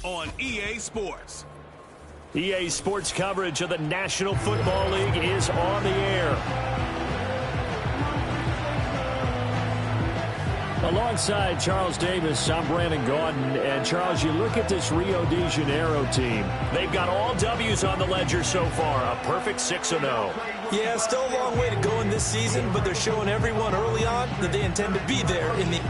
on EA Sports. EA Sports coverage of the National Football League is on the air. Alongside Charles Davis, I'm Brandon Gordon. And, Charles, you look at this Rio de Janeiro team. They've got all W's on the ledger so far, a perfect 6-0. Yeah, still a long way to go in this season, but they're showing everyone early on that they intend to be there in the...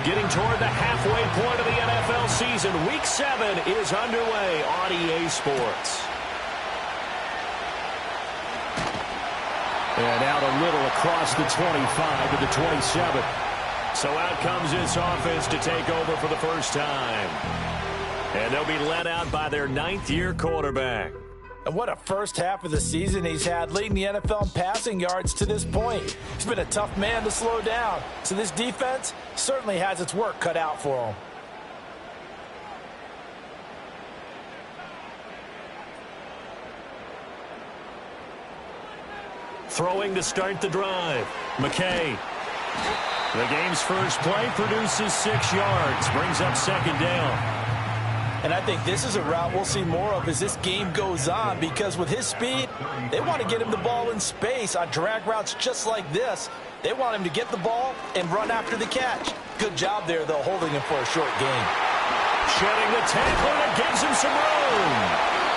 Getting toward the halfway point of the NFL season, Week 7 is underway on EA Sports. And out a little across the 25 to the 27. So out comes this offense to take over for the first time. And they'll be led out by their 9th-year quarterback. And what a first half of the season he's had, leading the NFL in passing yards to this point. He's been a tough man to slow down. So this defense certainly has its work cut out for him. Throwing to start the drive. McKay. The game's first play produces 6 yards. Brings up second down. And I think this is a route we'll see more of as this game goes on, because with his speed, they want to get him the ball in space on drag routes just like this. They want him to get the ball and run after the catch. Good job there, though, holding him for a short gain. Shedding the tackle, and it gives him some room.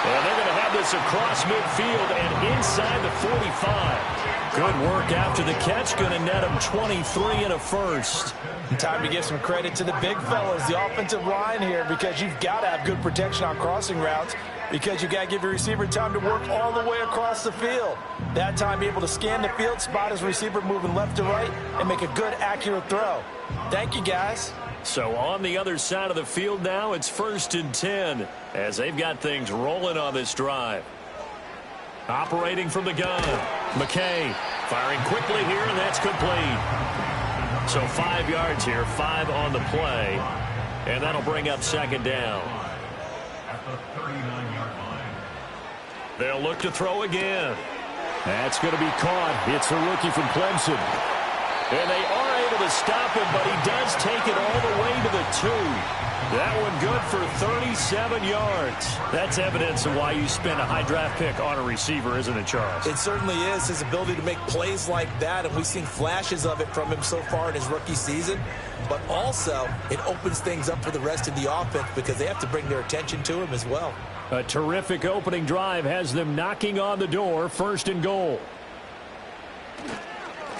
And they're going to have this across midfield and inside the 45. Good work after the catch, going to net him 23 and a first. And time to give some credit to the big fellas, the offensive line here, because you've got to have good protection on crossing routes, because you've got to give your receiver time to work all the way across the field. That time, be able to scan the field, spot his receiver moving left to right, and make a good, accurate throw. Thank you, guys. So on the other side of the field now, it's 1st and 10 as they've got things rolling on this drive. Operating from the gun, McKay firing quickly here, and that's complete. So 5 yards here, 5 on the play, and that'll bring up second down. They'll look to throw again. That's going to be caught. It's a rookie from Clemson. And they are able to stop him, but he does take it all the way to the 2. That one good for 37 yards. That's evidence of why you spend a high draft pick on a receiver, isn't it, Charles? It certainly is. His ability to make plays like that, and we've seen flashes of it from him so far in his rookie season. But also, it opens things up for the rest of the offense because they have to bring their attention to him as well. A terrific opening drive has them knocking on the door, 1st and goal.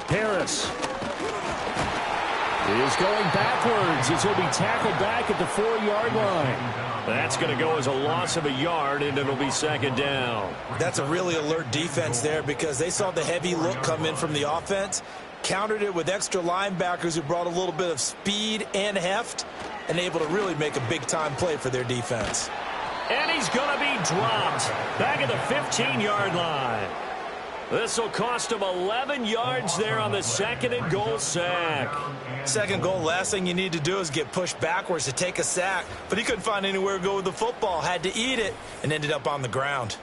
Harris is going backwards as he'll be tackled back at the 4-yard line. That's going to go as a loss of a yard, and it'll be second down. That's a really alert defense there, because they saw the heavy look come in from the offense, countered it with extra linebackers who brought a little bit of speed and heft, and able to really make a big-time play for their defense. And he's going to be dropped back at the 15-yard line. This will cost him 11 yards there on the 2nd and goal sack. Second goal, last thing you need to do is get pushed backwards to take a sack. But he couldn't find anywhere to go with the football, had to eat it, and ended up on the ground.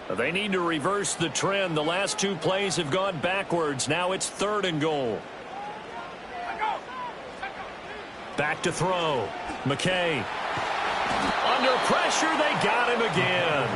They need to reverse the trend. The last 2 plays have gone backwards. Now it's 3rd and goal. Back to throw. McKay. Under pressure, they got him again.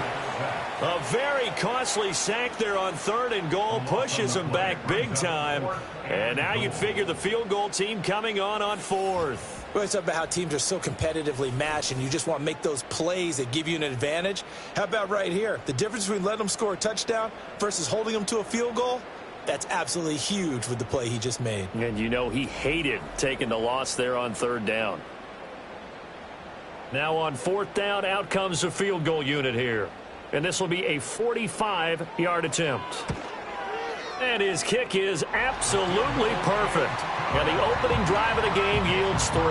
A very costly sack there on 3rd and goal. Pushes him back big time. And now you'd figure the field goal team coming on 4th. We always talk about how teams are so competitively matched, and you just want to make those plays that give you an advantage. How about right here? The difference between letting them score a touchdown versus holding them to a field goal? That's absolutely huge with the play he just made. And you know he hated taking the loss there on 3rd down. Now on 4th down, out comes the field goal unit here. And this will be a 45-yard attempt. And his kick is absolutely perfect. And the opening drive of the game yields 3.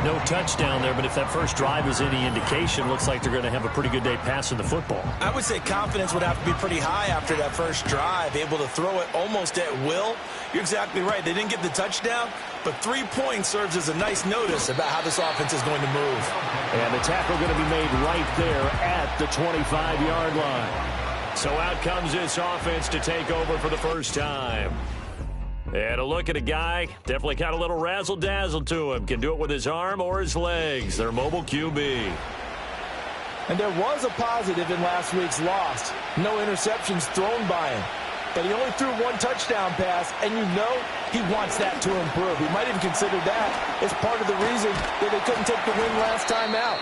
No touchdown there, but if that first drive is any indication, looks like they're going to have a pretty good day passing the football. I would say confidence would have to be pretty high after that first drive, able to throw it almost at will. You're exactly right. They didn't get the touchdown, but 3 points serves as a nice notice about how this offense is going to move. And the tackle going to be made right there at the 25-yard line. So out comes this offense to take over for the first time. And a look at a guy, definitely got a little razzle-dazzle to him. Can do it with his arm or his legs. Their mobile QB. And there was a positive in last week's loss. No interceptions thrown by him. But he only threw 1 touchdown pass, and you know he wants that to improve. He might even consider that as part of the reason that they couldn't take the win last time out.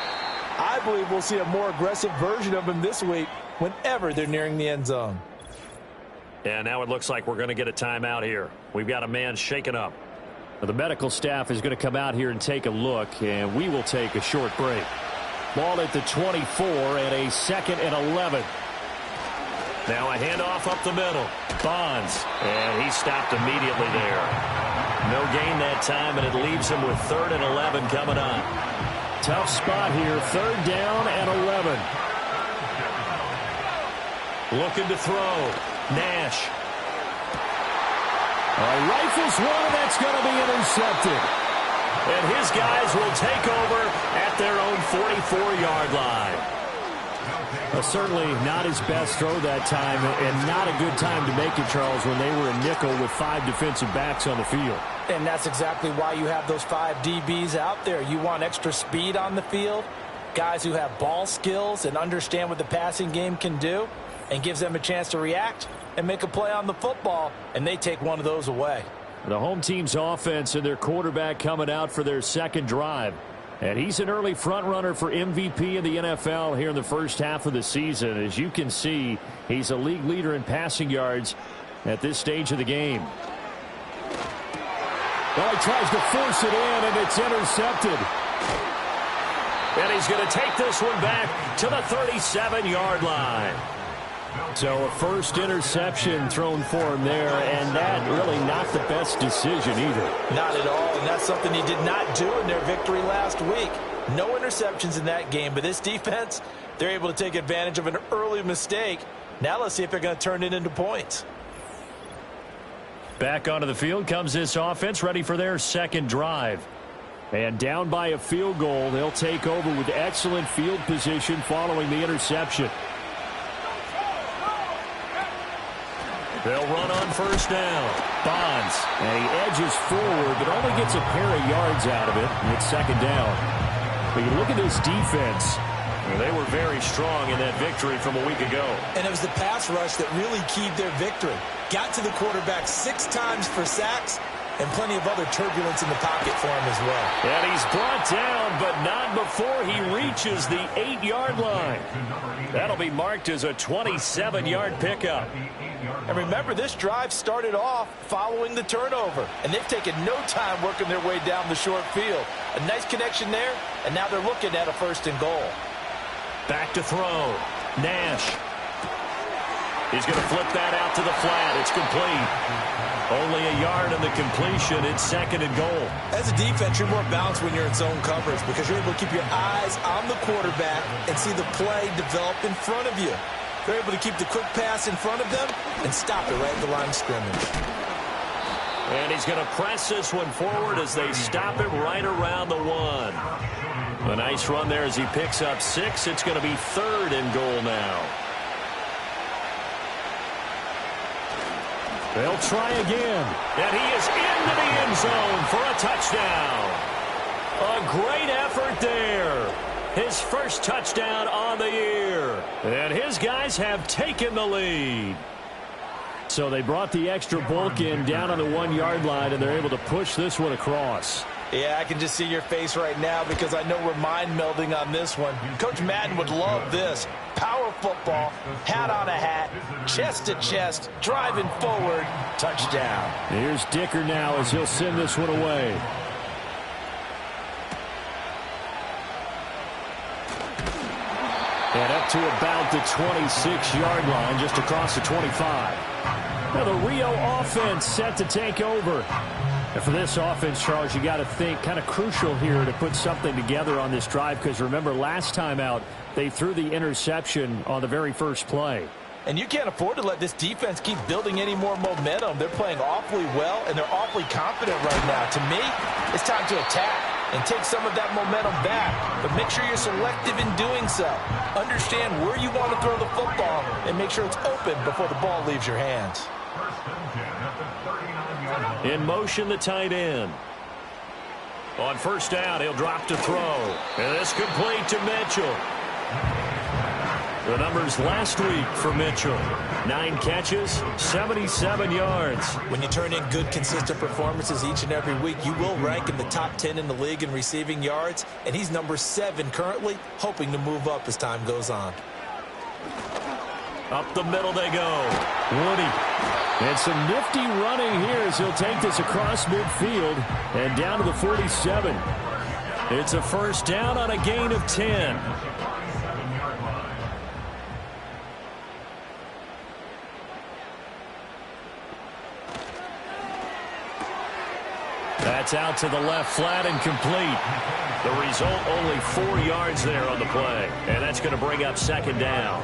I believe we'll see a more aggressive version of him this week whenever they're nearing the end zone. And now it looks like we're going to get a timeout here. We've got a man shaken up. The medical staff is going to come out here and take a look, and we will take a short break. Ball at the 24 and a 2nd and 11. Now a handoff up the middle. Bonds, and he stopped immediately there. No gain that time, and it leaves him with 3rd and 11 coming on. Tough spot here, 3rd down and 11. Looking to throw. Nash. Rifles one, and that's going to be intercepted. And his guys will take over at their own 44-yard line. Certainly not his best throw that time, and not a good time to make it, Charles, when they were a nickel with 5 defensive backs on the field. And that's exactly why you have those 5 DBs out there. You want extra speed on the field, guys who have ball skills and understand what the passing game can do, and gives them a chance to react and make a play on the football, and they take one of those away. The home team's offense and their quarterback coming out for their 2nd drive. And he's an early front runner for MVP in the NFL here in the first half of the season. As you can see, he's a league leader in passing yards at this stage of the game. Well, he tries to force it in, and it's intercepted. And he's going to take this one back to the 37-yard line. So a first interception thrown for him there, and that really not the best decision either. Not at all, and that's something he did not do in their victory last week. No interceptions in that game, but this defense, they're able to take advantage of an early mistake. Now let's see if they're going to turn it into points. Back onto the field comes this offense, ready for their 2nd drive. And down by a field goal, they'll take over with excellent field position following the interception. They'll run on 1st down. Bonds, and he edges forward, but only gets a pair of yards out of it. And it's 2nd down. But you look at this defense. They were very strong in that victory from a week ago. And it was the pass rush that really keyed their victory. Got to the quarterback 6 times for sacks, and plenty of other turbulence in the pocket for him as well. And he's brought down, but not before he reaches the 8-yard line. That'll be marked as a 27-yard pickup. And remember, this drive started off following the turnover, and they've taken no time working their way down the short field. A nice connection there, and now they're looking at a 1st and goal. Back to throw. Nash. He's going to flip that out to the flat. It's complete. Only a yard on the completion. It's 2nd and goal. As a defense, you're more balanced when you're in zone coverage because you're able to keep your eyes on the quarterback and see the play develop in front of you. They're able to keep the quick pass in front of them and stop it right at the line of scrimmage. And he's going to press this one forward as they stop him right around the 1. A nice run there as he picks up 6. It's going to be 3rd and goal now. They'll try again. And he is into the end zone for a touchdown. A great effort there. His first touchdown on the year. And his guys have taken the lead. So they brought the extra bulk in down on the 1-yard line, and they're able to push this one across. Yeah, I can just see your face right now because I know we're mind melding on this one. Coach Madden would love this. Power football, hat on a hat, chest to chest, driving forward, touchdown. Here's Dicker now as he'll send this one away. And up to about the 26-yard line, just across the 25. Now the Rio offense set to take over. And for this offense, Charles, you got to think kind of crucial here to put something together on this drive, because remember last time out they threw the interception on the very first play. And you can't afford to let this defense keep building any more momentum. They're playing awfully well, and they're awfully confident right now. To me, it's time to attack and take some of that momentum back. But make sure you're selective in doing so. Understand where you want to throw the football and make sure it's open before the ball leaves your hands. In motion, the tight end. On first down, he'll drop to throw. And it's complete to Mitchell. The numbers last week for Mitchell. 9 catches, 77 yards. When you turn in good, consistent performances each and every week, you will rank in the top 10 in the league in receiving yards. And he's number 7 currently, hoping to move up as time goes on. Up the middle they go. Woody. And some nifty running here as he'll take this across midfield and down to the 47. It's a first down on a gain of 10. That's out to the left, flat and complete. The result, only 4 yards there on the play. And that's going to bring up second down.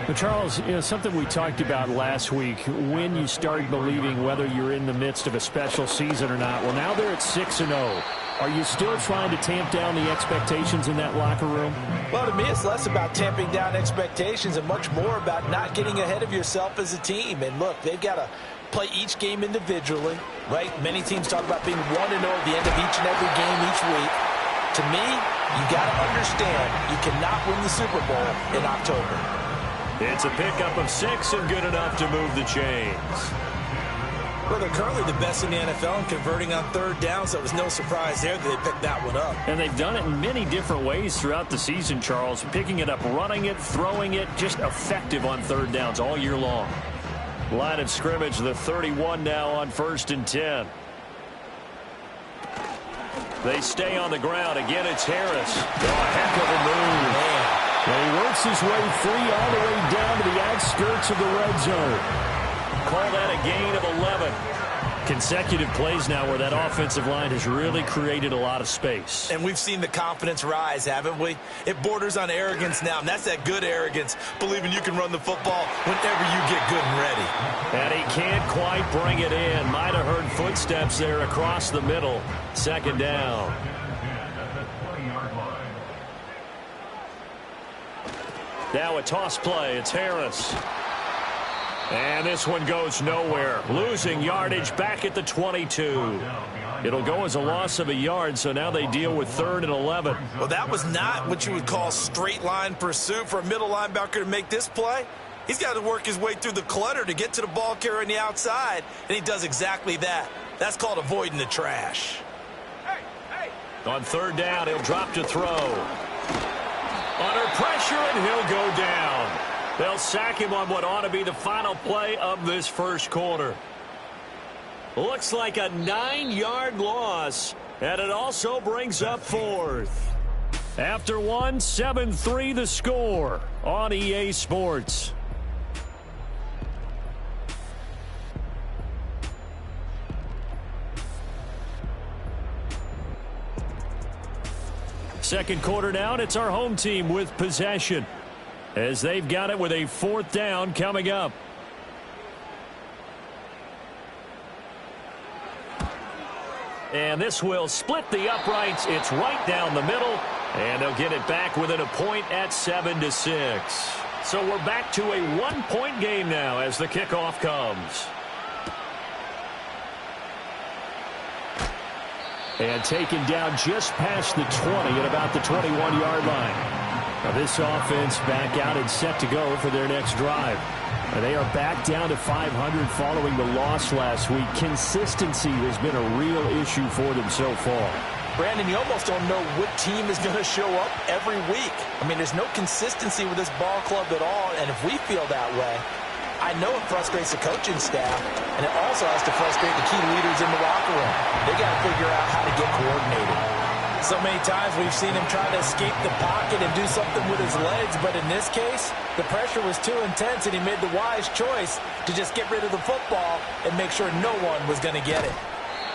But Charles, something we talked about last week, when you start believing whether you're in the midst of a special season or not. Well, now they're at 6-0. Are you still trying to tamp down the expectations in that locker room? Well, to me, it's less about tamping down expectations and much more about not getting ahead of yourself as a team. And look, they've got to play each game individually, right? Many teams talk about being 1-0 at the end of each and every game each week. To me, you got to understand you cannot win the Super Bowl in October. It's a pickup of 6 and good enough to move the chains. Well, they're currently the best in the NFL in converting on third down, so it was no surprise there that they picked that one up. And they've done it in many different ways throughout the season, Charles. Picking it up, running it, throwing it, just effective on third downs all year long. Line of scrimmage, the 31 now on 1st and 10. They stay on the ground. Again, it's Harris. Oh, a heck of a move. Man. And he works his way free all the way down to the outskirts of the red zone. Call that a gain of 11. Consecutive plays now where that offensive line has really created a lot of space. And we've seen the confidence rise, haven't we? It borders on arrogance now, and that's that good arrogance, believing you can run the football whenever you get good and ready. And he can't quite bring it in. Might have heard footsteps there across the middle. Second down. Now a toss play. It's Harris. And this one goes nowhere. Losing yardage back at the 22. It'll go as a loss of a yard, so now they deal with 3rd and 11. Well, that was not what you would call straight line pursuit for a middle linebacker to make this play. He's got to work his way through the clutter to get to the ball carrier on the outside, and he does exactly that. That's called avoiding the trash. On 3rd down, he'll drop to throw. Under pressure, and he'll go down. They'll sack him on what ought to be the final play of this first quarter. Looks like a 9-yard loss, and it also brings up 4th. After 1, 7-3 the score on EA Sports. Second quarter down, it's our home team with possession, as they've got it with a 4th down coming up. And this will split the uprights. It's right down the middle, and they'll get it back within a point at 7-6. So we're back to a 1-point game now as the kickoff comes. And taken down just past the 20 at about the 21-yard line. Now this offense back out and set to go for their next drive. They are back down to 500 following the loss last week. Consistency has been a real issue for them so far. Brandon, you almost don't know what team is going to show up every week. I mean, there's no consistency with this ball club at all, and if we feel that way, I know it frustrates the coaching staff, and it also has to frustrate the key leaders in the locker room. They got to figure out how to get coordinated. So many times we've seen him try to escape the pocket and do something with his legs, but in this case, the pressure was too intense, and he made the wise choice to just get rid of the football and make sure no one was going to get it.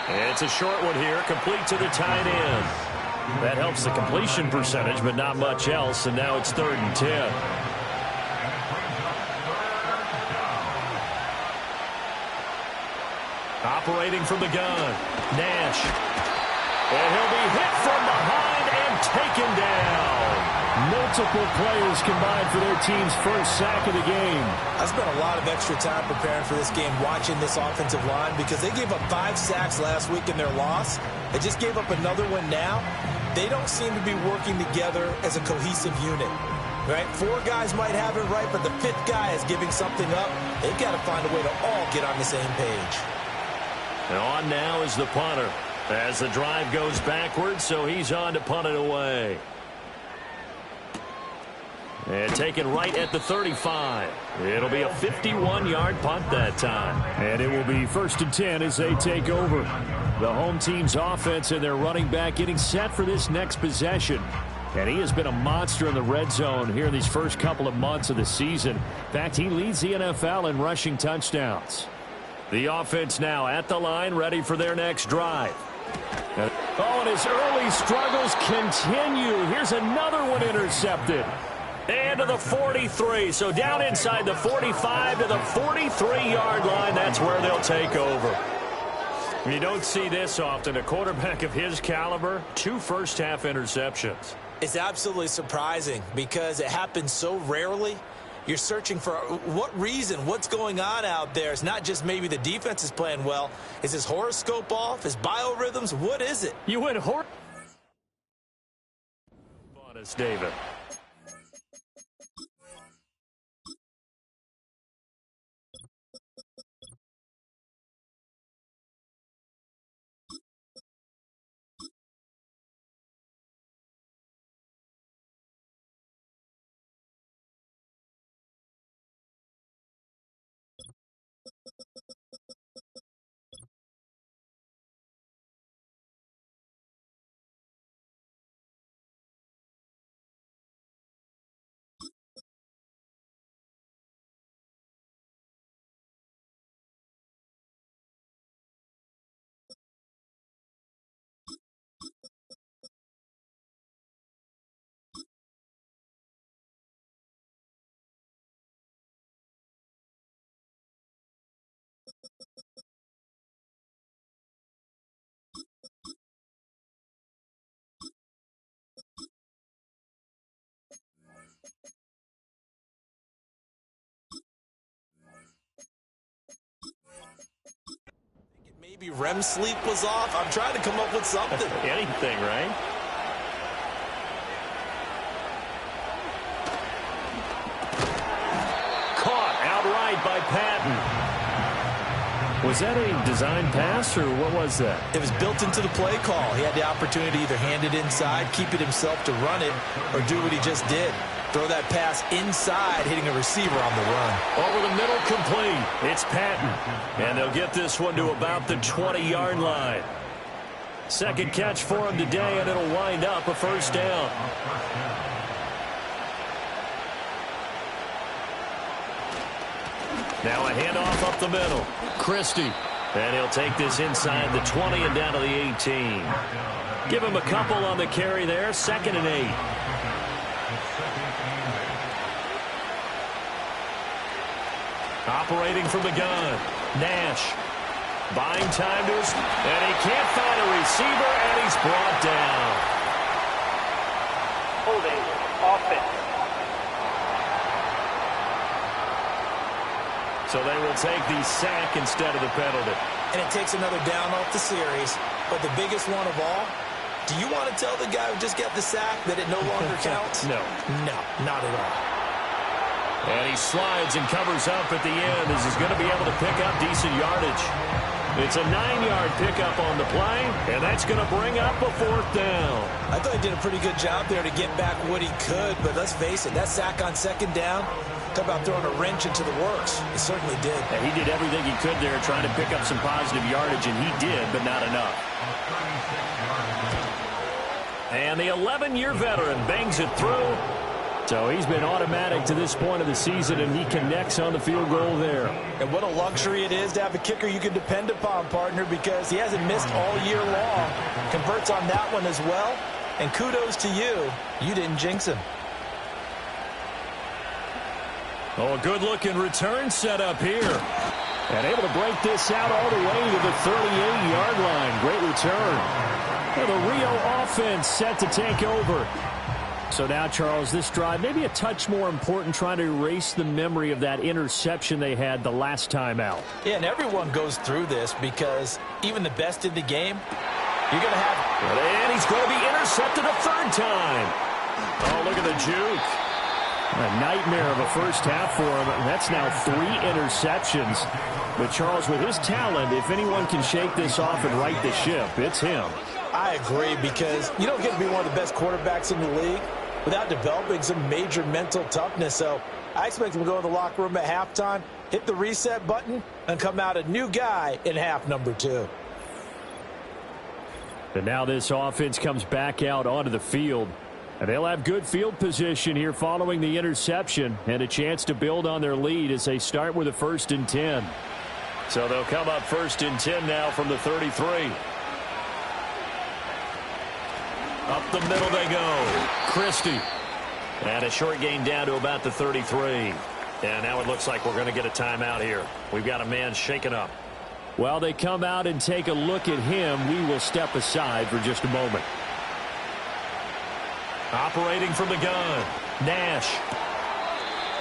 It's a short one here, complete to the tight end. That helps the completion percentage, but not much else, and now it's 3rd and 10. Operating from the gun, Nash. And he'll be hit from behind and taken down. Multiple players combined for their team's first sack of the game. I spent a lot of extra time preparing for this game, watching this offensive line, because they gave up 5 sacks last week in their loss. They just gave up another one now. They don't seem to be working together as a cohesive unit. Right? 4 guys might have it right, but the 5th guy is giving something up. They've got to find a way to all get on the same page. And on now is the punter as the drive goes backwards, so he's on to punt it away. And taken right at the 35. It'll be a 51-yard punt that time. And it will be 1st and 10 as they take over. The home team's offense and their running back getting set for this next possession. And he has been a monster in the red zone here in these first couple of months of the season. In fact, he leads the NFL in rushing touchdowns. The offense now at the line, ready for their next drive. Oh, and his early struggles continue. Here's another one intercepted. And to the 43. So down inside the 45 to the 43-yard line. That's where they'll take over. You don't see this often. A quarterback of his caliber, 2 first-half interceptions. It's absolutely surprising because it happens so rarely. You're searching for what reason, what's going on out there. It's not just maybe the defense is playing well. Is his horoscope off? His biorhythms? What is it? You went honest, David. Maybe REM sleep was off. I'm trying to come up with something. Anything, right? Caught outright by Patton. Was that a design pass, or what was that? It was built into the play call. He had the opportunity to either hand it inside, keep it himself to run it, or do what he just did. Throw that pass inside, hitting a receiver on the run. Over the middle, complete. It's Patton. And they'll get this one to about the 20-yard line. Second catch for him today, and it'll wind up a first down. Now a handoff up the middle. Christie. And he'll take this inside the 20 and down to the 18. Give him a couple on the carry there. 2nd and 8. Operating from the gun. Nash. Buying time to his... And he can't find a receiver, and he's brought down. Holding. Offense. So they will take the sack instead of the penalty. And it takes another down off the series. But the biggest one of all, do you want to tell the guy who just got the sack that it no longer counts? No. No, not at all. And he slides and covers up at the end as he's going to be able to pick up decent yardage. It's a 9-yard pickup on the play, and that's going to bring up a 4th down. I thought he did a pretty good job there to get back what he could, but let's face it, that sack on 2nd down, talk about throwing a wrench into the works. He certainly did. And he did everything he could there trying to pick up some positive yardage, and he did, but not enough. And the 11-year veteran bangs it through. So he's been automatic to this point of the season, and he connects on the field goal there. And what a luxury it is to have a kicker you can depend upon, partner, because he hasn't missed all year long. Converts on that one as well. And kudos to you. You didn't jinx him. Oh, a good-looking return set up here. And able to break this out all the way to the 38-yard line. Great return. And the Rio offense set to take over. So now, Charles, this drive maybe a touch more important, trying to erase the memory of that interception they had the last time out. Yeah, and everyone goes through this because even the best in the game, you're going to have... And he's going to be intercepted a third time. Oh, look at the juke. A nightmare of a first half for him. That's now 3 interceptions. But, Charles, with his talent, if anyone can shake this off and right the ship, it's him. I agree, because you don't get to be one of the best quarterbacks in the league without developing some major mental toughness. So I expect him to go in the locker room at halftime, hit the reset button, and come out a new guy in half number 2. And now this offense comes back out onto the field. And they'll have good field position here following the interception and a chance to build on their lead as they start with a 1st and 10. So they'll come up 1st and 10 now from the 33. Up the middle they go. Christie. And a short gain down to about the 33. And now it looks like we're going to get a timeout here. We've got a man shaken up. While they come out and take a look at him, we will step aside for just a moment. Operating from the gun, Nash.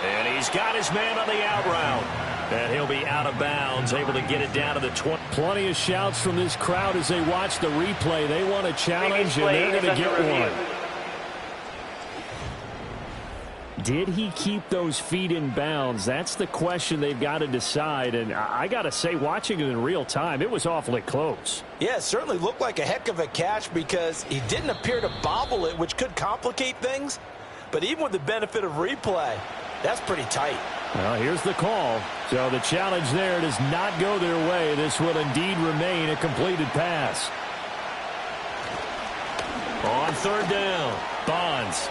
And he's got his man on the out route. And he'll be out of bounds, able to get it down to the 20. Plenty of shouts from this crowd as they watch the replay. They want a challenge, and they're going to get one. Did he keep those feet in bounds? That's the question they've got to decide. And I got to say, watching it in real time, it was awfully close. Yeah, it certainly looked like a heck of a catch because he didn't appear to bobble it, which could complicate things. But even with the benefit of replay, that's pretty tight. Well, here's the call. So the challenge there does not go their way. This will indeed remain a completed pass. On 3rd down, Bonds.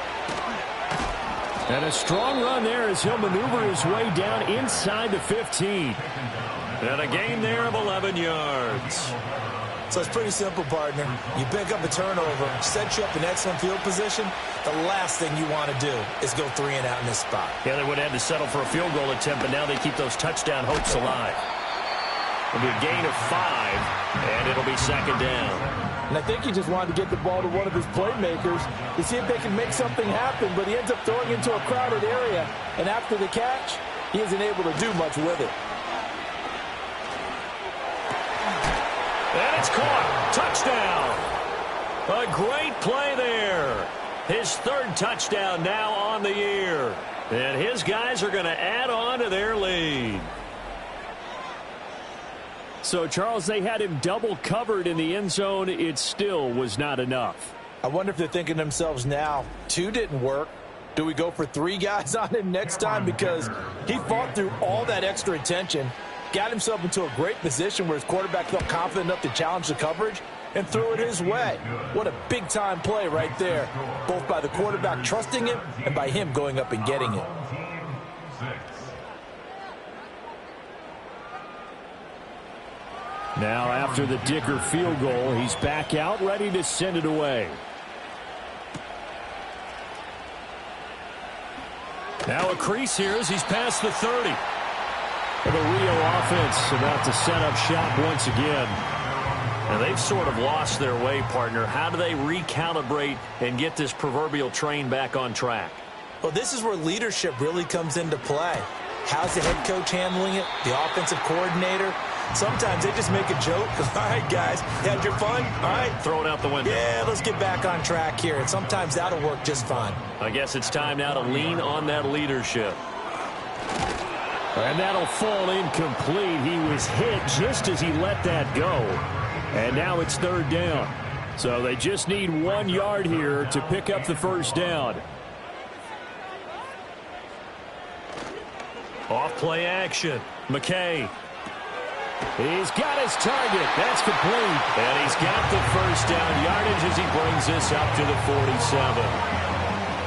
And a strong run there as he'll maneuver his way down inside the 15. And a gain there of 11 yards. So it's pretty simple, partner. You pick up a turnover, set you up in excellent field position. The last thing you want to do is go 3 and out in this spot. Yeah, they would have had to settle for a field goal attempt, but now they keep those touchdown hopes alive. It'll be a gain of 5, and it'll be 2nd down. And I think he just wanted to get the ball to one of his playmakers to see if they can make something happen, but he ends up throwing into a crowded area. And after the catch, he isn't able to do much with it. And it's caught. Touchdown. A great play there. His 3rd touchdown now on the year. And his guys are going to add on to their lead. So, Charles, they had him double covered in the end zone. It still was not enough. I wonder if they're thinking to themselves now, 2 didn't work. Do we go for 3 guys on him next time? Because he fought through all that extra attention, got himself into a great position where his quarterback felt confident enough to challenge the coverage and threw it his way. What a big-time play right there, both by the quarterback trusting him and by him going up and getting it. Now, after the Dicker field goal, he's back out, ready to send it away. Now a crease here as he's past the 30. The Rio offense about to set up shop once again. And they've sort of lost their way, partner. How do they recalibrate and get this proverbial train back on track? Well, this is where leadership really comes into play. How's the head coach handling it? The offensive coordinator? Sometimes they just make a joke. All right, guys, you had your fun? All right. Throw it out the window. Yeah, let's get back on track here. And sometimes that'll work just fine. I guess it's time now to lean on that leadership. And that'll fall incomplete. He was hit just as he let that go. And now it's 3rd down. So they just need 1 yard here to pick up the 1st down. Off play action. McKay. He's got his target. That's complete. And he's got the 1st down yardage as he brings this up to the 47.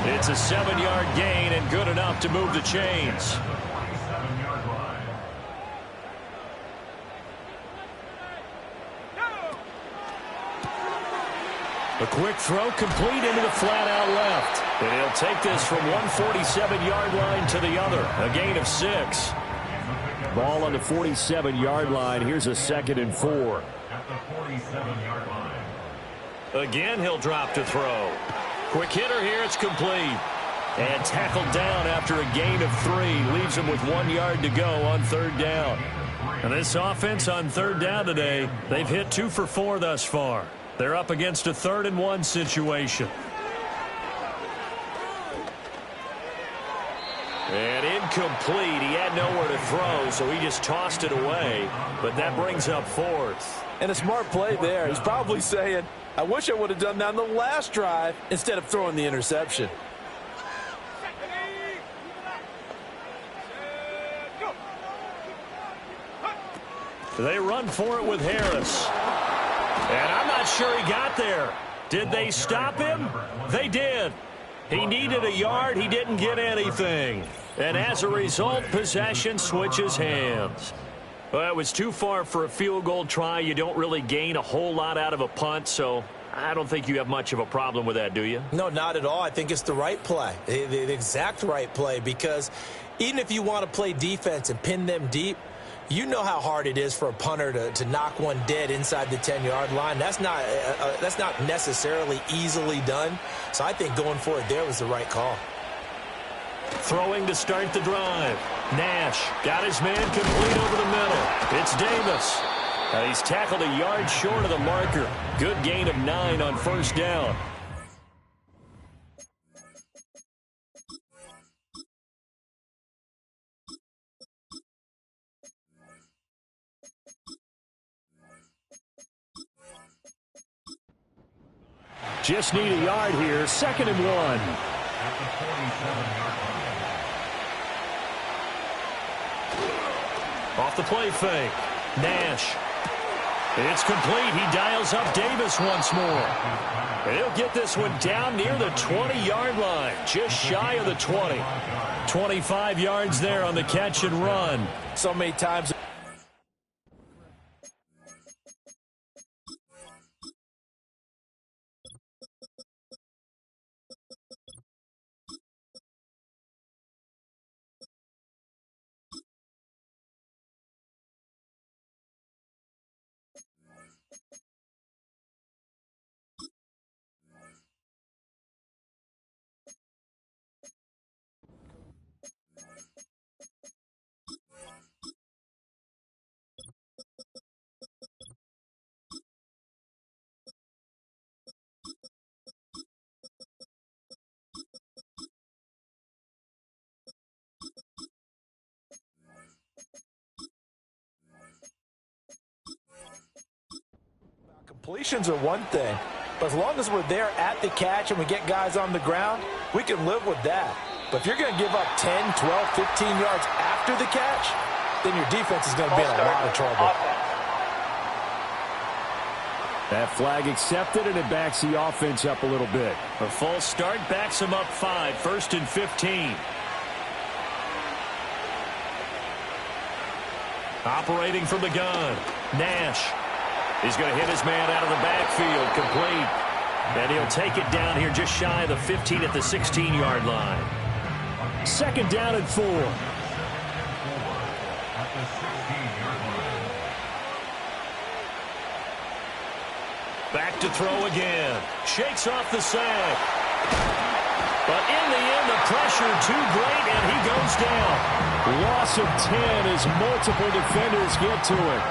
It's a 7-yard gain and good enough to move the chains. A quick throw complete into the flat-out left. And he'll take this from one 47-yard line to the other. A gain of 6. Ball on the 47-yard line. Here's a 2nd and 4. At the 47-yard line. Again, he'll drop to throw. Quick hitter here. It's complete. And tackled down after a gain of 3. Leaves him with 1 yard to go on 3rd down. And this offense on 3rd down today, they've hit 2 for 4 thus far. They're up against a 3rd and 1 situation. And incomplete. He had nowhere to throw, so he just tossed it away. But that brings up 4th. And a smart play there. He's probably saying, I wish I would have done that on the last drive instead of throwing the interception. They run for it with Harris. And I'm not sure he got there. Did they stop him? They did. He needed a yard. He didn't get anything. And as a result, possession switches hands. Well, it was too far for a field goal try. You don't really gain a whole lot out of a punt, so I don't think you have much of a problem with that, do you? No, not at all. I think it's the right play, the exact right play, because even if you want to play defense and pin them deep, you know how hard it is for a punter to knock one dead inside the 10-yard line. That's not necessarily easily done. So I think going for it there was the right call. Throwing to start the drive. Nash got his man complete over the middle. It's Davis. He's tackled a yard short of the marker. Good gain of 9 on 1st down. Just need a yard here. 2nd and 1. At the 47-yard line. Off the play fake. Nash. It's complete. He dials up Davis once more. He'll get this one down near the 20-yard line. Just shy of the 20. 25 yards there on the catch and run. So many times. Completions are one thing, but as long as we're there at the catch and we get guys on the ground, we can live with that. But if you're going to give up 10, 12, 15 yards after the catch, then your defense is going to be in a lot of trouble. That flag accepted, and it backs the offense up a little bit. A false start backs him up 5, 1st and 15. Operating from the gun, Nash. He's going to hit his man out of the backfield, complete. And he'll take it down here just shy of the 15 at the 16-yard line. 2nd down and 4. At the 16-yard line. Back to throw again. Shakes off the sack. But in the end, the pressure too great, and he goes down. Loss of 10 as multiple defenders get to it.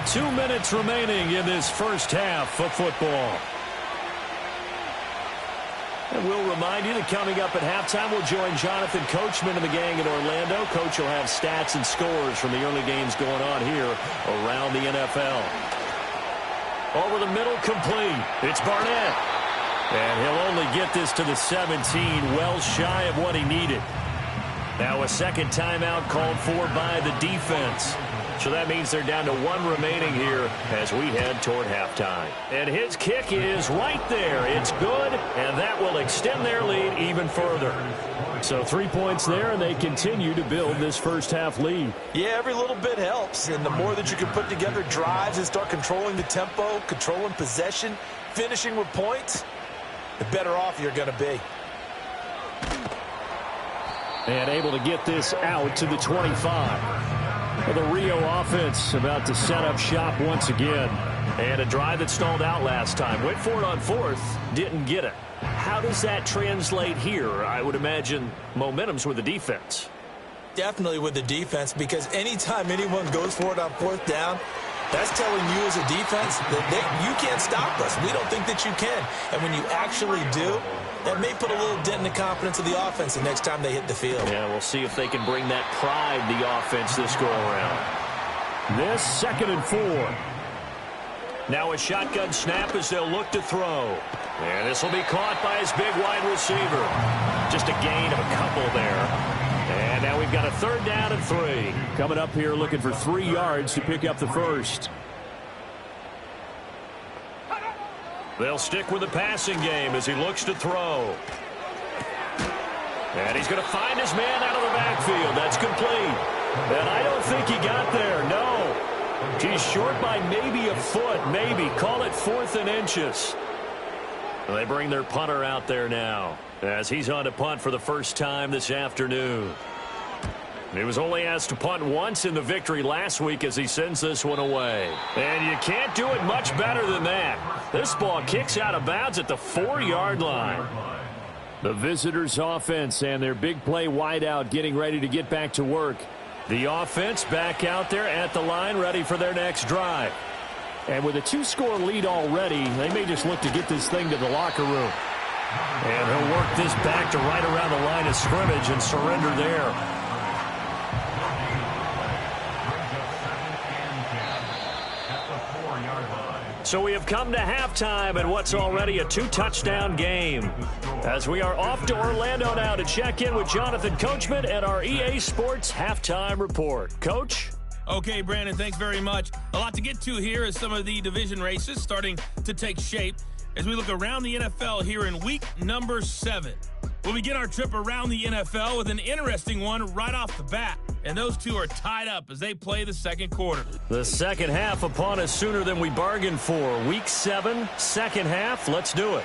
Two minutes remaining in this first half of football. And we'll remind you that coming up at halftime, we'll join Jonathan Coachman and the gang in Orlando. Coach will have stats and scores from the early games going on here around the NFL. Over the middle, complete. It's Barnett. And he'll only get this to the 17, well shy of what he needed. Now a second timeout called for by the defense. So that means they're down to one remaining here as we head toward halftime. And his kick is right there. It's good, and that will extend their lead even further. So 3 points there, and they continue to build this first half lead. Yeah, every little bit helps, and the more that you can put together drives and start controlling the tempo, controlling possession, finishing with points, the better off you're going to be. And able to get this out to the 25. The Rio offense about to set up shop once again. And a drive that stalled out last time. Went for it on fourth, didn't get it. How does that translate here? I would imagine momentum's with the defense. Definitely with the defense, because anytime anyone goes for it on fourth down, that's telling you as a defense that you can't stop us. We don't think that you can. And when you actually do, that may put a little dent in the confidence of the offense the next time they hit the field. Yeah, we'll see if they can bring that pride the offense this go-around. This 2nd and 4. Now a shotgun snap as they'll look to throw. And this will be caught by his big wide receiver. Just a gain of a couple there. And now we've got a 3rd down and 3. Coming up here looking for 3 yards to pick up the first. They'll stick with the passing game as he looks to throw. And he's going to find his man out of the backfield. That's complete. And I don't think he got there. No. He's short by maybe a foot. Maybe. Call it 4th and inches. They bring their punter out there now as he's on to punt for the first time this afternoon. He was only asked to punt once in the victory last week as he sends this one away. And you can't do it much better than that. This ball kicks out of bounds at the 4-yard line. The visitors' offense and their big play wideout getting ready to get back to work. The offense back out there at the line ready for their next drive. And with a 2-score lead already, they may just look to get this thing to the locker room. And he'll work this back to right around the line of scrimmage and surrender there. So we have come to halftime and what's already a 2-touchdown game. As we are off to Orlando now to check in with Jonathan Coachman and our EA Sports Halftime Report. Coach? Okay, Brandon, thanks very much. A lot to get to here as some of the division races starting to take shape as we look around the NFL here in week number 7. We'll begin our trip around the NFL with an interesting one right off the bat. And those two are tied up as they play the second quarter. The second half upon us sooner than we bargained for. Week 7, second half. Let's do it.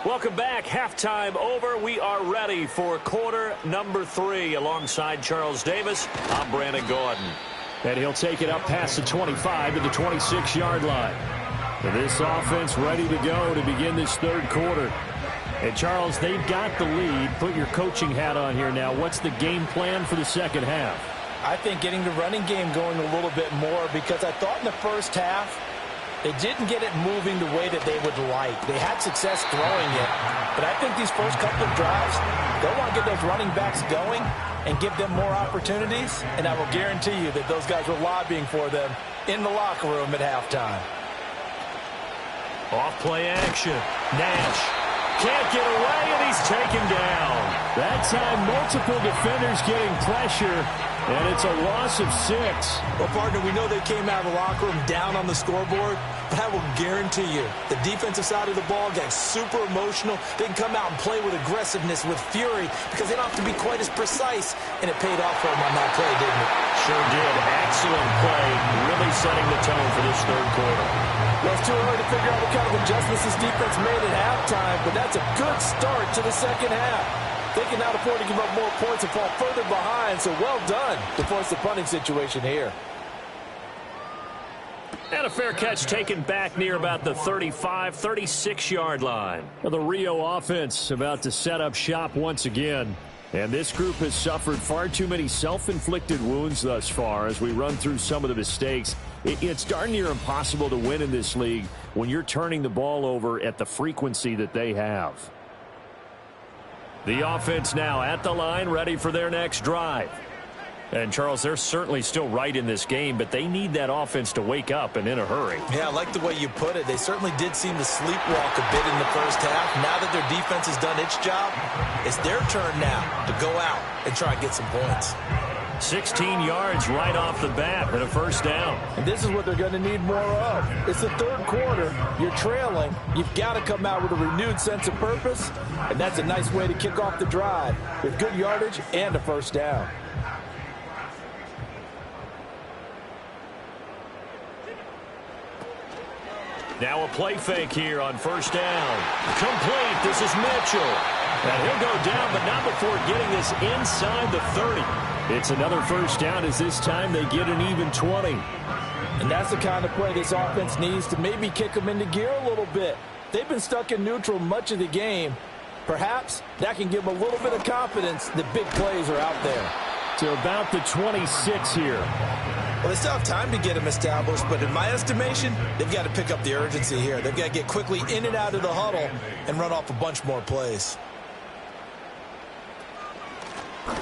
Welcome back. Halftime over. We are ready for quarter number 3. Alongside Charles Davis, I'm Brandon Gordon. And he'll take it up past the 25 to the 26-yard line. And this offense ready to go to begin this third quarter. And, Charles, they've got the lead. Put your coaching hat on here now. What's the game plan for the second half? I think getting the running game going a little bit more, because I thought in the first half they didn't get it moving the way that they would like. They had success throwing it. But I think these first couple of drives, they'll want to get those running backs going and give them more opportunities. And I will guarantee you that those guys were lobbying for them in the locker room at halftime. Off play action. Nash can't get away, and he's taken down. That time, multiple defenders getting pressure, and it's a loss of 6. Well, partner, we know they came out of the locker room down on the scoreboard, but I will guarantee you the defensive side of the ball got super emotional. They can come out and play with aggressiveness, with fury, because they don't have to be quite as precise, and it paid off for them on that play, didn't it? Sure did. Excellent play, really setting the tone for this third quarter. Well, it's too early to figure out what kind of adjustments this defense made at halftime, but that's a good start to the second half. They can now afford to give up more points and fall further behind, so well done to force the punting situation here. And a fair catch taken back near about the 35, 36-yard line. The Rio offense about to set up shop once again. And this group has suffered far too many self-inflicted wounds thus far as we run through some of the mistakes. It's darn near impossible to win in this league when you're turning the ball over at the frequency that they have. The offense now at the line, ready for their next drive. And, Charles, they're certainly still right in this game, but they need that offense to wake up and in a hurry. Yeah, I like the way you put it. They certainly did seem to sleepwalk a bit in the first half. Now that their defense has done its job, it's their turn now to go out and try and get some points. 16 yards right off the bat and a first down. And this is what they're going to need more of. It's the third quarter. You're trailing. You've got to come out with a renewed sense of purpose, and that's a nice way to kick off the drive with good yardage and a first down. Now a play fake here on first down. Complete. This is Mitchell. And he'll go down, but not before getting this inside the 30. It's another first down as this time they get an even 20. And that's the kind of play this offense needs to maybe kick them into gear a little bit. They've been stuck in neutral much of the game. Perhaps that can give them a little bit of confidence that big plays are out there. To about the 26 here. Well, they still have time to get them established, but in my estimation, they've got to pick up the urgency here. They've got to get quickly in and out of the huddle and run off a bunch more plays.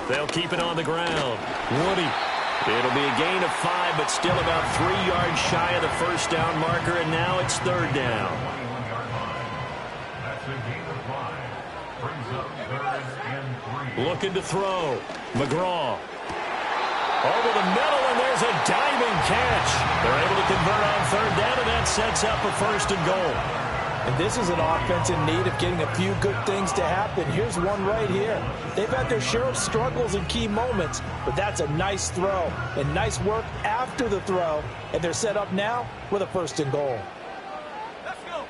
They'll keep it on the ground. Woody. It'll be a gain of 5, but still about 3 yards shy of the first down marker, and now it's third down. That's a gain of 5. Brings up 3rd and 3. Looking to throw. McGraw. Over the middle, and there's a diving catch. They're able to convert on third down, and that sets up a first and goal. And this is an offense in need of getting a few good things to happen. Here's one right here. They've had their share of struggles in key moments, but that's a nice throw and nice work after the throw, and they're set up now with a first and goal. Let's go.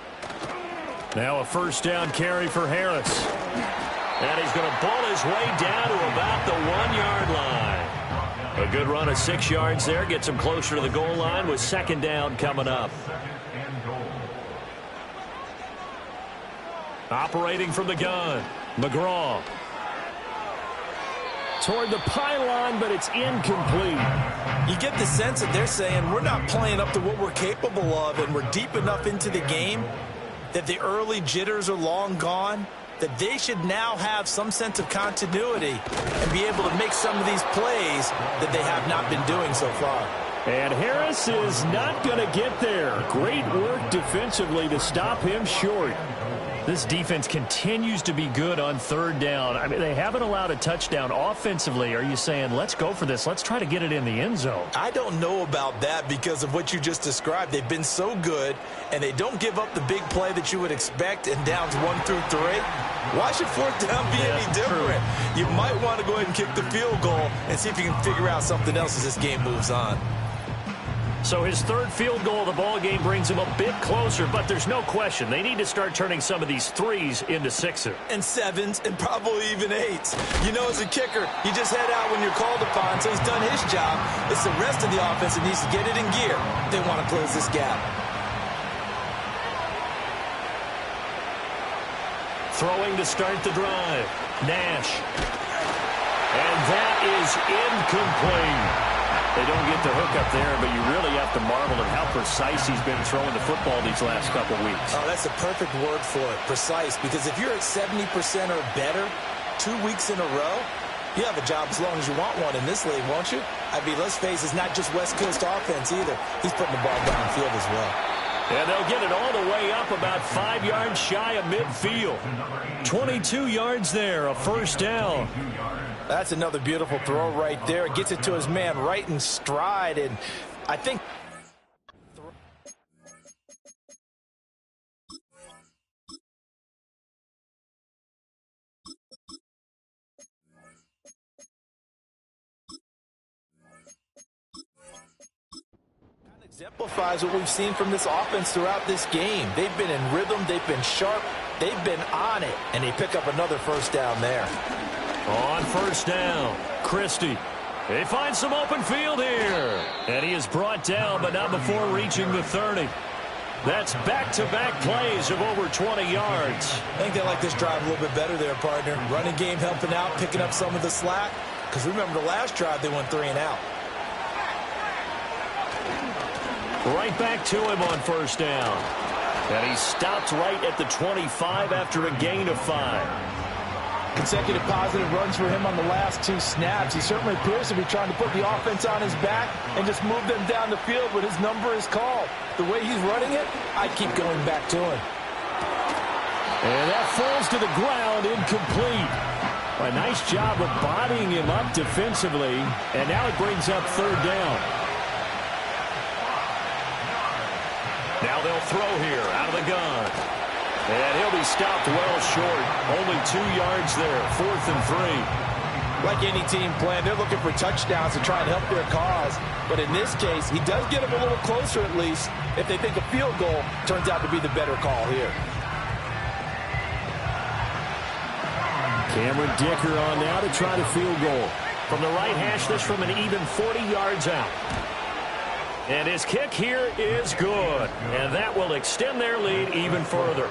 Now a first down carry for Harris. And he's going to ball his way down to about the 1-yard line. A good run of 6 yards there. Gets him closer to the goal line with second down coming up. Operating from the gun. McGraw. Toward the pylon, but it's incomplete. You get the sense that they're saying we're not playing up to what we're capable of, and we're deep enough into the game that the early jitters are long gone, that they should now have some sense of continuity and be able to make some of these plays that they have not been doing so far. And Harris is not going to get there. Great work defensively to stop him short. This defense continues to be good on third down. I mean, they haven't allowed a touchdown offensively. Are you saying, let's go for this? Let's try to get it in the end zone. I don't know about that because of what you just described. They've been so good, and they don't give up the big play that you would expect in downs 1 through 3. Why should fourth down be any different? You might want to go ahead and kick the field goal and see if you can figure out something else as this game moves on. So his third field goal of the ball game brings him a bit closer, but there's no question they need to start turning some of these 3s into 6s. And 7s, and probably even 8s. You know, as a kicker, you just head out when you're called upon, so he's done his job. It's the rest of the offense that needs to get it in gear. They want to close this gap. Throwing to start the drive. Nash. And that is incomplete. They don't get the hook up there, but you really have to marvel at how precise he's been throwing the football these last couple weeks. Oh, that's the perfect word for it, precise, because if you're at 70% or better 2 weeks in a row, you have a job as long as you want one in this league, won't you? I mean, let's face it, it's not just West Coast offense either. He's putting the ball downfield as well. And they'll get it all the way up about 5 yards shy of midfield. 22 yards there, a first down. That's another beautiful throw right there. Gets it to his man right in stride, and I think exemplifies what we've seen from this offense throughout this game. They've been in rhythm, they've been sharp, they've been on it, and they pick up another first down there. On first down, Christie. They find some open field here. And he is brought down, but not before reaching the 30. That's back-to-back plays of over 20 yards. I think they like this drive a little bit better there, partner. Running game helping out, picking up some of the slack. Because remember the last drive, they went 3 and out. Right back to him on first down. And he stopped right at the 25 after a gain of 5. Consecutive positive runs for him on the last 2 snaps. He certainly appears to be trying to put the offense on his back and just move them down the field, but his number is called. The way he's running it, I keep going back to him. And that falls to the ground, incomplete. A nice job of bodying him up defensively, and now it brings up 3rd down. Now they'll throw here out of the gun. And he'll be stopped well short. Only 2 yards there, 4th and 3. Like any team plan, they're looking for touchdowns to try and help their cause. But in this case, he does get them a little closer at least if they think a field goal turns out to be the better call here. Cameron Dicker on now to try the field goal. From the right hash, this from an even 40 yards out. And his kick here is good. And that will extend their lead even further.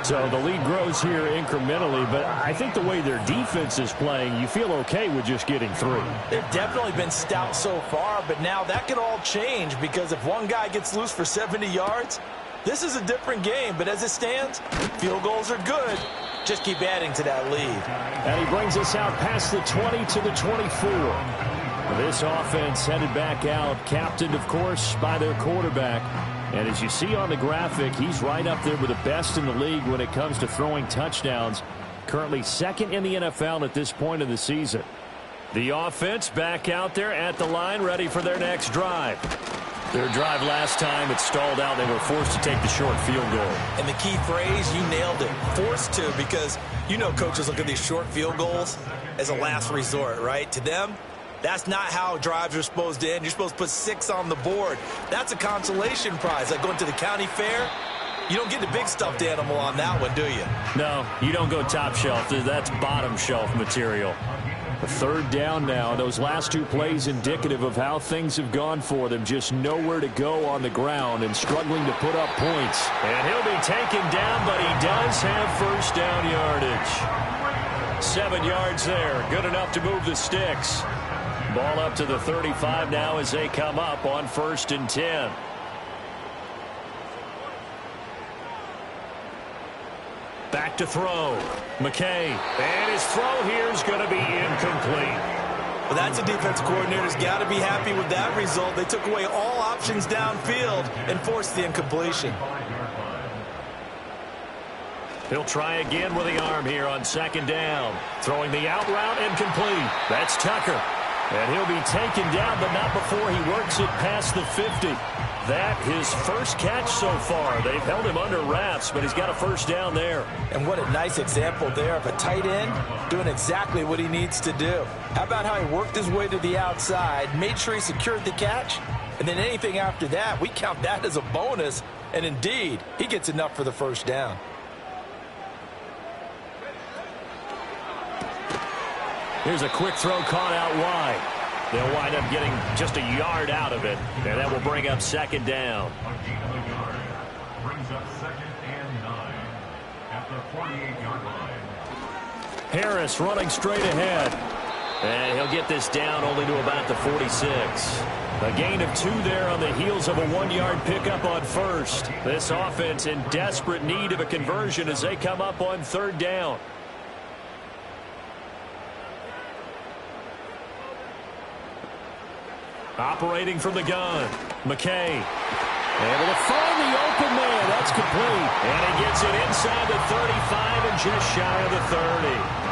So the lead grows here incrementally, but I think the way their defense is playing, you feel okay with just getting 3. They've definitely been stout so far, but now that could all change because if one guy gets loose for 70 yards, this is a different game. But as it stands, field goals are good. Just keep adding to that lead. And he brings us out past the 20 to the 24. This offense headed back out, captained, of course, by their quarterback. And as you see on the graphic, he's right up there with the best in the league when it comes to throwing touchdowns. Currently 2nd in the NFL at this point of the season. The offense back out there at the line, ready for their next drive. Their drive last time, it stalled out. They were forced to take the short field goal. And the key phrase, you nailed it, forced to, because you know coaches look at these short field goals as a last resort, right? To them, that's not how drives are supposed to end. You're supposed to put 6 on the board. That's a consolation prize. Like going to the county fair, you don't get the big stuffed animal on that one, do you? No, you don't go top shelf. That's bottom shelf material. A 3rd down now. Those last 2 plays indicative of how things have gone for them. Just nowhere to go on the ground and struggling to put up points. And he'll be taken down, but he does have 1st down yardage. 7 yards there. Good enough to move the sticks. Ball up to the 35 now as they come up on 1st and 10. Back to throw. McKay. And his throw here is going to be incomplete. Well, that's a defense coordinator's got to be happy with that result. They took away all options downfield and forced the incompletion. He'll try again with the arm here on 2nd down. Throwing the out route incomplete. That's Tucker. And he'll be taken down, but not before he works it past the 50. That his 1st catch so far. They've held him under wraps, but he's got a 1st down there. And what a nice example there of a tight end doing exactly what he needs to do. How about how he worked his way to the outside, made sure he secured the catch, and then anything after that, we count that as a bonus. And indeed, he gets enough for the 1st down. Here's a quick throw caught out wide. They'll wind up getting just a yard out of it, and that will bring up 2nd down. Brings up 2nd and 9 at the 48-yard line. Harris running straight ahead. And he'll get this down only to about the 46. A gain of 2 there on the heels of a 1-yard pickup on 1st. This offense in desperate need of a conversion as they come up on 3rd down. Operating from the gun, McKay. Able to find the open man. That's complete. And he gets it inside the 35 and just shy of the 30.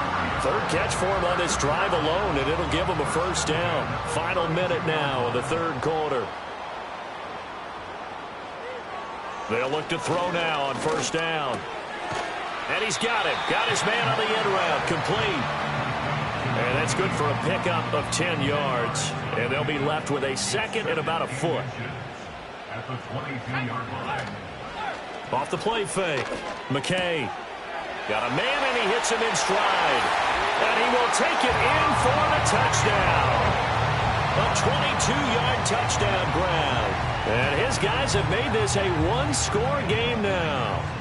3rd catch for him on this drive alone, and it'll give him a 1st down. Final minute now of the 3rd quarter. They'll look to throw now on 1st down. And he's got it. Got his man on the end route. Complete. And that's good for a pickup of 10 yards. And they'll be left with a 2nd and about a foot. At the 22-yard line. Off the play fake. McKay. Got a man, and he hits him in stride. And he will take it in for the touchdown. A 22-yard touchdown grab. And his guys have made this a 1-score game now.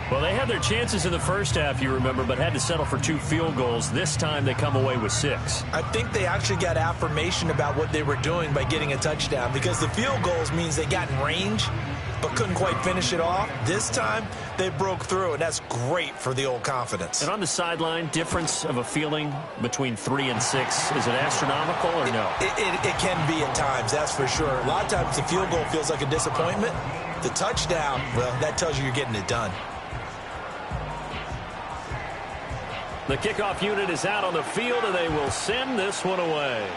Well, they had their chances in the 1st half, you remember, but had to settle for 2 field goals. This time they come away with 6. I think they actually got affirmation about what they were doing by getting a touchdown, because the field goals means they got in range but couldn't quite finish it off. This time, they broke through, and that's great for the old confidence. And on the sideline, difference of a feeling between 3 and 6, is it astronomical or no? It can be at times, that's for sure. A lot of times the field goal feels like a disappointment. The touchdown, well, that tells you you're getting it done. The kickoff unit is out on the field, and they will send this one away.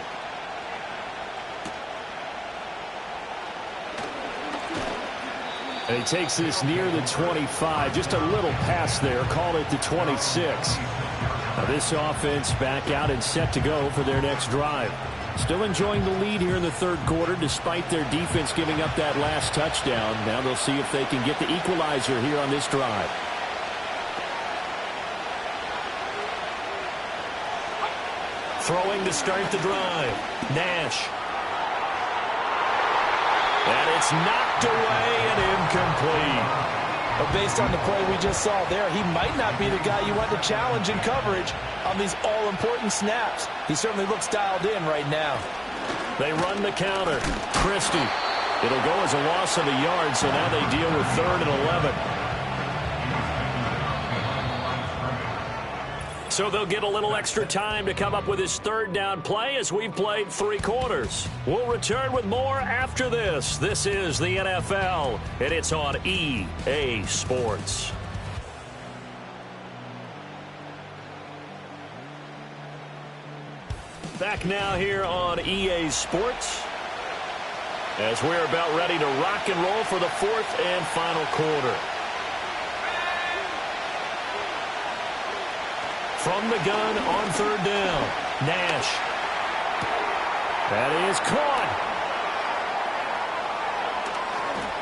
And he takes this near the 25. Just a little pass there. Called it the 26. Now this offense back out and set to go for their next drive. Still enjoying the lead here in the third quarter despite their defense giving up that last touchdown. Now they'll see if they can get the equalizer here on this drive. Throwing to start the drive. Nash. And it's knocked away and incomplete. But based on the play we just saw there, he might not be the guy you want to challenge in coverage on these all-important snaps. He certainly looks dialed in right now. They run the counter. Christie. It'll go as a loss of a yard, so now they deal with 3rd and 11. So they'll get a little extra time to come up with his 3rd down play as we've played 3 quarters. We'll return with more after this. This is the NFL, and it's on EA Sports. Back now here on EA Sports as we're about ready to rock and roll for the 4th and final quarter. From the gun on 3rd down, Nash. That is caught.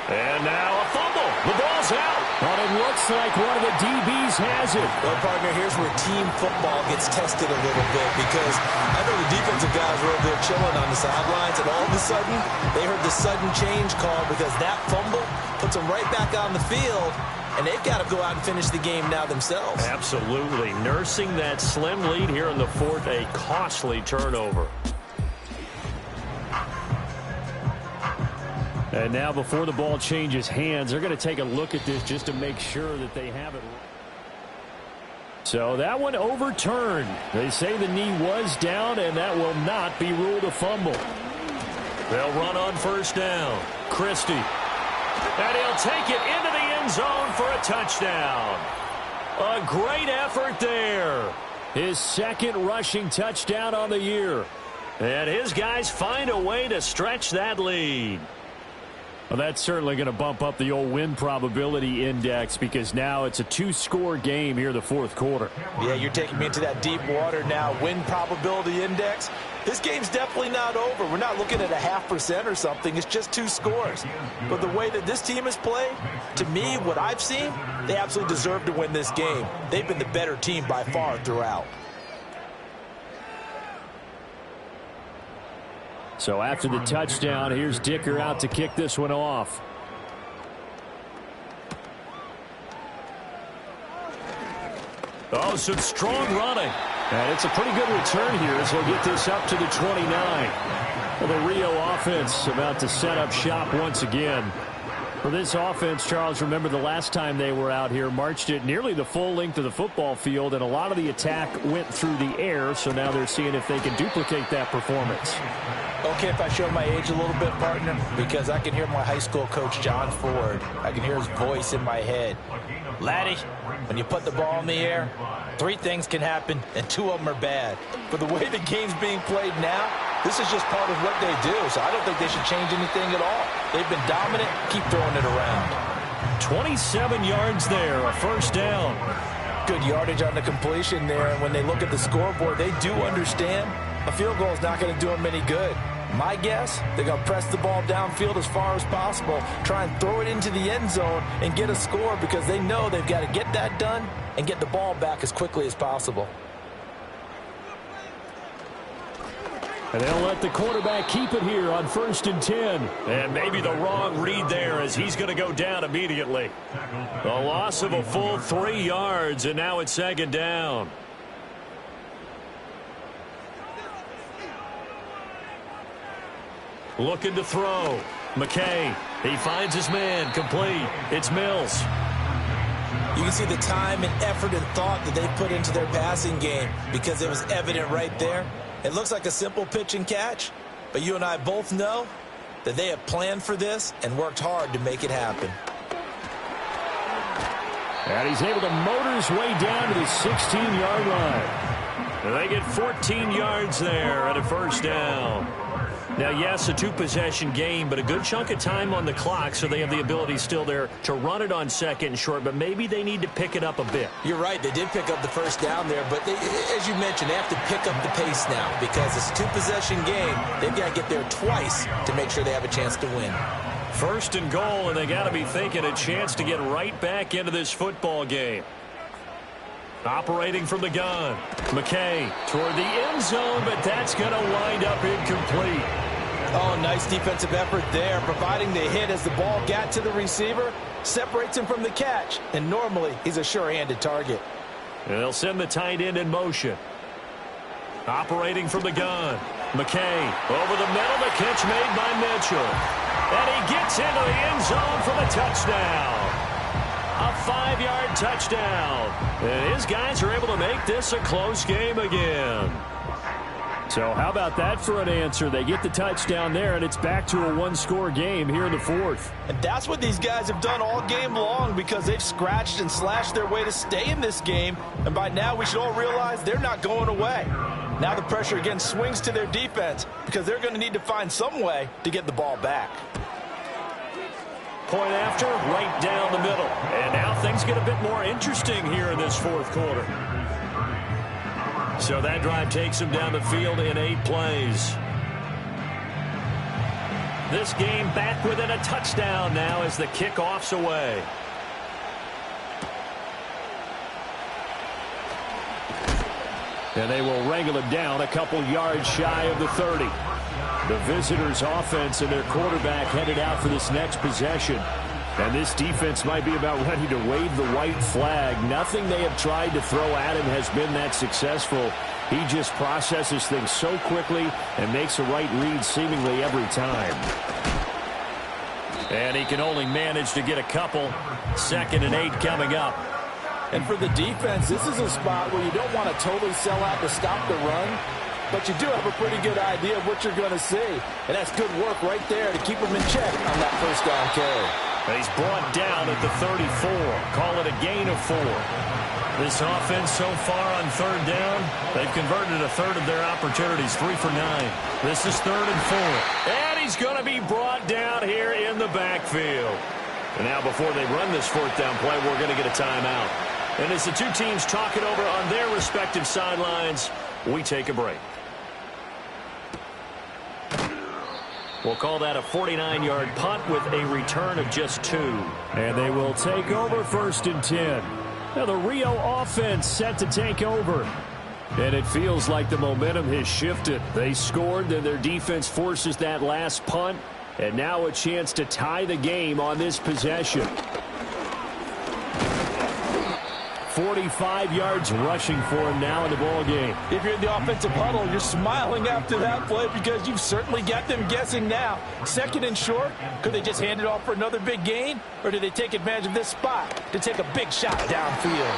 And now a fumble. The ball's out. But it looks like one of the DBs has it. Well, partner, here's where team football gets tested a little bit because I know the defensive guys were over there chilling on the sidelines, and all of a sudden, they heard the sudden change call because that fumble puts them right back on the field. And they've got to go out and finish the game now themselves. Absolutely. Nursing that slim lead here in the 4th, a costly turnover. And now before the ball changes hands, they're going to take a look at this just to make sure that they have it. So that one overturned. They say the knee was down, and that will not be ruled a fumble. They'll run on 1st down. Christie. And he'll take it into the end zone for a touchdown. A great effort there. His 2nd rushing touchdown on the year. And his guys find a way to stretch that lead. Well, that's certainly going to bump up the old win probability index because now it's a 2-score game here in the 4th quarter. Yeah, you're taking me into that deep water now. Win probability index. This game's definitely not over. We're not looking at a 0.5% or something. It's just 2 scores. But the way that this team has played, to me, what I've seen, they absolutely deserve to win this game. They've been the better team by far throughout. So after the touchdown, here's Dicker out to kick this one off. Oh, some strong running. And it's a pretty good return here as he'll get this up to the 29. Well, the Rio offense about to set up shop once again. For this offense, Charles, remember the last time they were out here, marched it nearly the full length of the football field, and a lot of the attack went through the air, so now they're seeing if they can duplicate that performance. Okay, if I show my age a little bit, partner, because I can hear my high school coach, John Ford. I can hear his voice in my head. Laddie, when you put the ball in the air, 3 things can happen, and 2 of them are bad. But the way the game's being played now, this is just part of what they do, so I don't think they should change anything at all. They've been dominant. Keep throwing it around. 27 yards there, a 1st down. Good yardage on the completion there, and when they look at the scoreboard, they do understand a field goal is not going to do them any good. My guess, they're going to press the ball downfield as far as possible, try and throw it into the end zone and get a score because they know they've got to get that done and get the ball back as quickly as possible. And they'll let the quarterback keep it here on 1st and 10. And maybe the wrong read there as he's going to go down immediately. A loss of a full 3 yards, and now it's 2nd down. Looking to throw. McKay. He finds his man. Complete. It's Mills. You can see the time and effort and thought that they put into their passing game because it was evident right there. It looks like a simple pitch and catch, but you and I both know that they have planned for this and worked hard to make it happen. And he's able to motor his way down to the 16-yard line. And they get 14 yards there at a first down. Now, yes, a two-possession game, but a good chunk of time on the clock, so they have the ability still there to run it on second and short, but maybe they need to pick it up a bit. You're right. They did pick up the first down there, but as you mentioned, they have to pick up the pace now because it's a two-possession game. They've got to get there twice to make sure they have a chance to win. First and goal, and they got to be thinking a chance to get right back into this football game. Operating from the gun, McKay toward the end zone, but that's going to wind up incomplete. Oh, nice defensive effort there, providing the hit as the ball got to the receiver, separates him from the catch, and normally he's a sure-handed target. And they'll send the tight end in motion. Operating from the gun, McKay over the middle, the catch made by Mitchell. And he gets into the end zone for the touchdown. A 5-yard touchdown. And his guys are able to make this a close game again. So how about that for an answer? They get the touchdown there, and it's back to a one-score game here in the fourth. And that's what these guys have done all game long because they've scratched and slashed their way to stay in this game. And by now, we should all realize they're not going away. Now the pressure again swings to their defense because they're going to need to find some way to get the ball back. Point after, right down the middle. And now things get a bit more interesting here in this fourth quarter. So that drive takes them down the field in 8 plays. This game back within a touchdown now as the kickoff's away. And they will wrangle it down a couple yards shy of the 30. The visitors' offense and their quarterback headed out for this next possession. And this defense might be about ready to wave the white flag. Nothing they have tried to throw at him has been that successful. He just processes things so quickly and makes a right read seemingly every time. And he can only manage to get a couple. 2nd and 8 coming up. And for the defense, this is a spot where you don't want to totally sell out to stop the run, but you do have a pretty good idea of what you're going to see. And that's good work right there to keep them in check on that first down carry. He's brought down at the 34. Call it a gain of 4. This offense so far on 3rd down, they've converted a third of their opportunities, 3 for 9. This is 3rd and 4. And he's going to be brought down here in the backfield. And now before they run this 4th down play, we're going to get a timeout. And as the two teams talk it over on their respective sidelines, we take a break. We'll call that a 49-yard punt with a return of just 2. And they will take over 1st and 10. Now the Rio offense set to take over. And it feels like the momentum has shifted. They scored, then their defense forces that last punt. And now a chance to tie the game on this possession. 45 yards rushing for him now in the ball game. If you're in the offensive huddle, you're smiling after that play because you've certainly got them guessing now. 2nd and short, could they just hand it off for another big gain? Or do they take advantage of this spot to take a big shot downfield?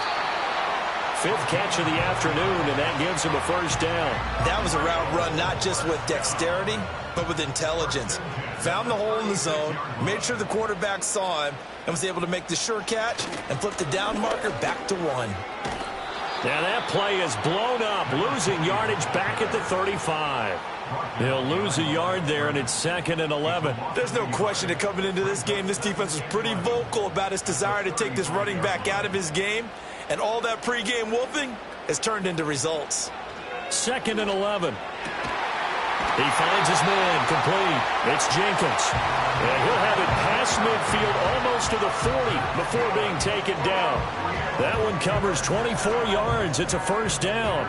5th catch of the afternoon, and that gives him a first down. That was a route run not just with dexterity, but with intelligence. Found the hole in the zone, made sure the quarterback saw him, and was able to make the sure catch and flip the down marker back to 1. Now that play is blown up, losing yardage back at the 35. They'll lose a yard there, and it's 2nd and 11. There's no question that coming into this game, this defense was pretty vocal about its desire to take this running back out of his game, and all that pregame wolfing has turned into results. 2nd and 11. He finds his man complete. It's Jenkins. And he'll have it past midfield almost to the 40 before being taken down. That one covers 24 yards. It's a first down.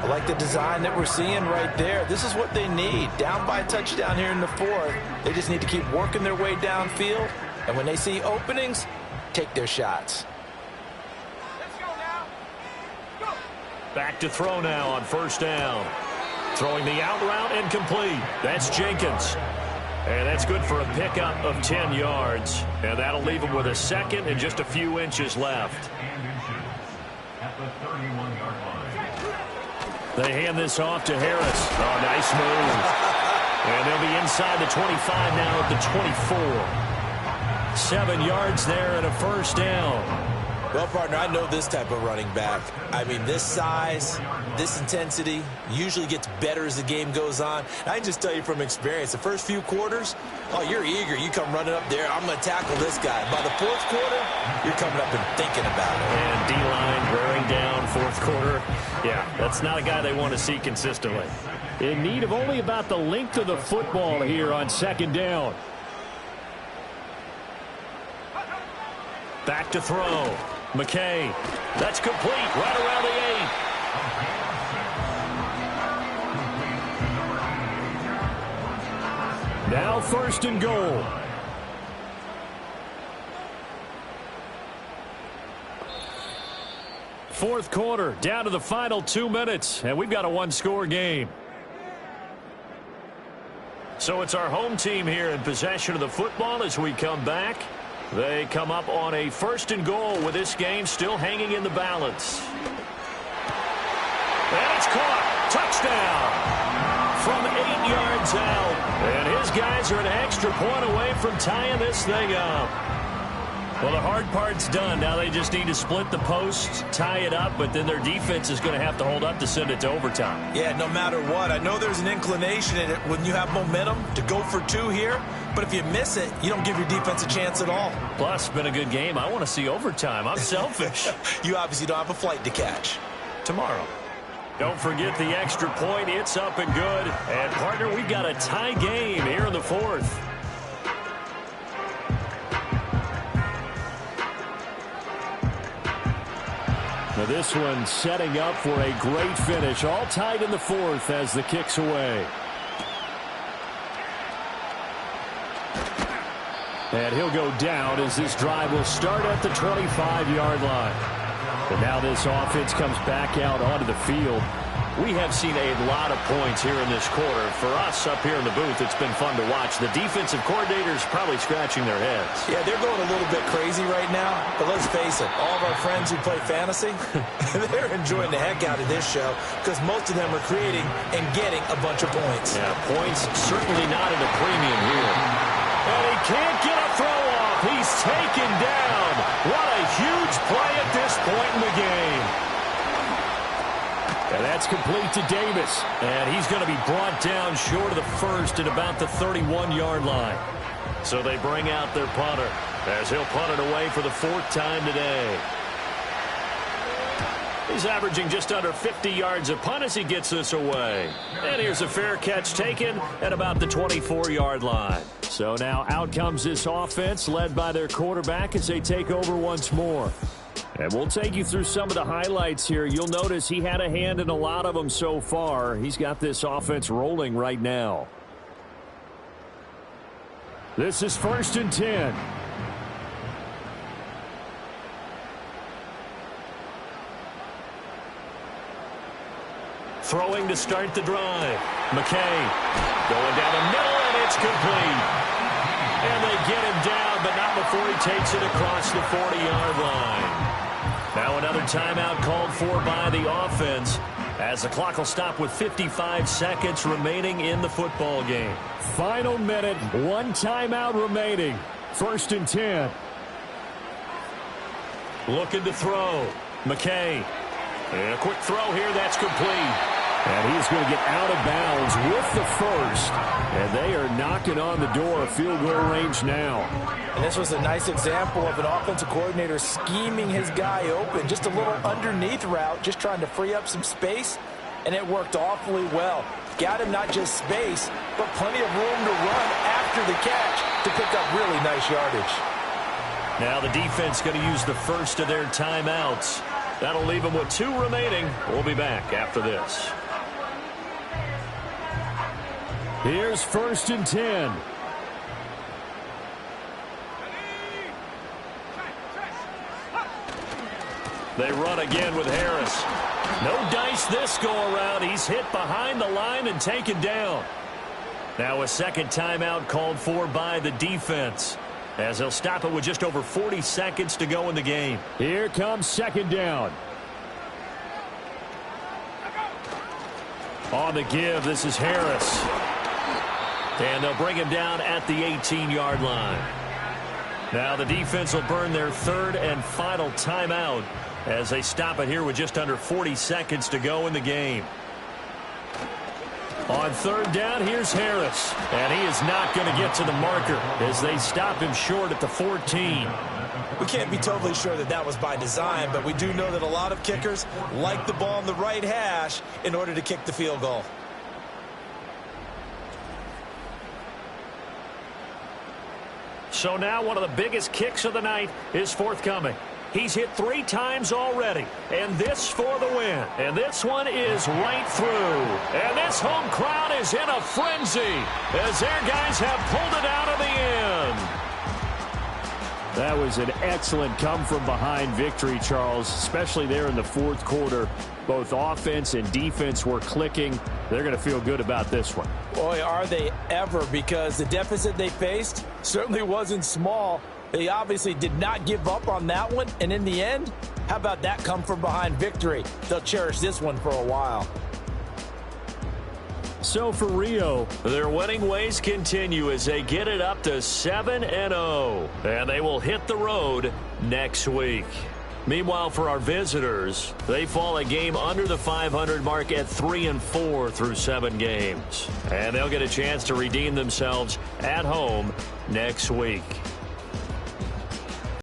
I like the design that we're seeing right there. This is what they need. Down by a touchdown here in the 4th. They just need to keep working their way downfield. And when they see openings, take their shots. Back to throw now on first down. Throwing the out route and complete. That's Jenkins. And that's good for a pickup of 10 yards. And that'll leave him with a second and just a few inches left. At the 31-yard line. They hand this off to Harris. Oh, nice move. And they'll be inside the 25 now at the 24. 7 yards there and a first down. Well, partner, I know this type of running back. I mean, this size, this intensity usually gets better as the game goes on. I can just tell you from experience, the first few quarters, oh, you're eager. You come running up there, I'm going to tackle this guy. By the fourth quarter, you're coming up and thinking about it. And D-line wearing down fourth quarter. Yeah, that's not a guy they want to see consistently. In need of only about the length of the football here on second down. Back to throw. McKay. That's complete right around the 8. Now first and goal. Fourth quarter, down to the final 2 minutes, and we've got a one-score game. So it's our home team here in possession of the football as we come back. They come up on a first and goal with this game still hanging in the balance. And it's caught. Touchdown. From 8 yards out. And his guys are an extra point away from tying this thing up. Well, the hard part's done. Now they just need to split the posts, tie it up, but then their defense is going to have to hold up to send it to overtime. Yeah, no matter what. I know there's an inclination in it when you have momentum to go for two here, but if you miss it, you don't give your defense a chance at all. Plus, it's been a good game. I want to see overtime. I'm selfish. You obviously don't have a flight to catch. Tomorrow. Don't forget the extra point. It's up and good. And, partner, we've got a tie game here in the fourth. Now this one setting up for a great finish. All tied in the fourth as the kick's away. And he'll go down as this drive will start at the 25-yard line. And now this offense comes back out onto the field. We have seen a lot of points here in this quarter. For us up here in the booth, it's been fun to watch. The defensive coordinators probably scratching their heads. Yeah, they're going a little bit crazy right now. But let's face it, all of our friends who play fantasy, they're enjoying the heck out of this show because most of them are creating and getting a bunch of points. Yeah, points certainly not at a premium here. And he can't get a throw off. He's taken down. What a huge play at this point in the game. And that's complete to Davis. And he's going to be brought down short of the first at about the 31-yard line. So they bring out their punter as he'll punt it away for the fourth time today. He's averaging just under 50 yards a punt as he gets this away. And here's a fair catch taken at about the 24-yard line. So now out comes this offense led by their quarterback as they take over once more. And we'll take you through some of the highlights here. You'll notice he had a hand in a lot of them so far. He's got this offense rolling right now. This is 1st and 10. Throwing to start the drive. McKay going down the middle, and it's complete. And they get him down, but not before he takes it across the 40-yard line. Now another timeout called for by the offense as the clock will stop with 55 seconds remaining in the football game. Final minute, one timeout remaining. 1st and 10. Looking to throw. McKay. And a quick throw here, that's complete. And he's going to get out of bounds with the first. And they are knocking on the door of field goal range now. And this was a nice example of an offensive coordinator scheming his guy open. Just a little underneath route, just trying to free up some space. And it worked awfully well. Got him not just space, but plenty of room to run after the catch to pick up really nice yardage. Now the defense going to use the first of their timeouts. That'll leave them with 2 remaining. We'll be back after this. Here's 1st and 10. They run again with Harris. No dice this go around. He's hit behind the line and taken down. Now a second timeout called for by the defense, as they'll stop it with just over 40 seconds to go in the game. Here comes second down. On the give, this is Harris. And they'll bring him down at the 18-yard line. Now the defense will burn their third and final timeout as they stop it here with just under 40 seconds to go in the game. On third down, here's Harris. And he is not going to get to the marker as they stop him short at the 14. We can't be totally sure that that was by design, but we do know that a lot of kickers like the ball on the right hash in order to kick the field goal. So now one of the biggest kicks of the night is forthcoming. He's hit 3 times already, and this for the win. And this one is right through. And this home crowd is in a frenzy as their guys have pulled it out of the end. That was an excellent come-from-behind victory, Charles, especially there in the fourth quarter. Both offense and defense were clicking. They're going to feel good about this one. Boy, are they ever, because the deficit they faced certainly wasn't small. They obviously did not give up on that one, and in the end, how about that come-from-behind victory? They'll cherish this one for a while. So for Rio, their winning ways continue as they get it up to 7-0, and they will hit the road next week. Meanwhile, for our visitors, they fall a game under the 500 mark at 3-4 through 7 games, and they'll get a chance to redeem themselves at home next week.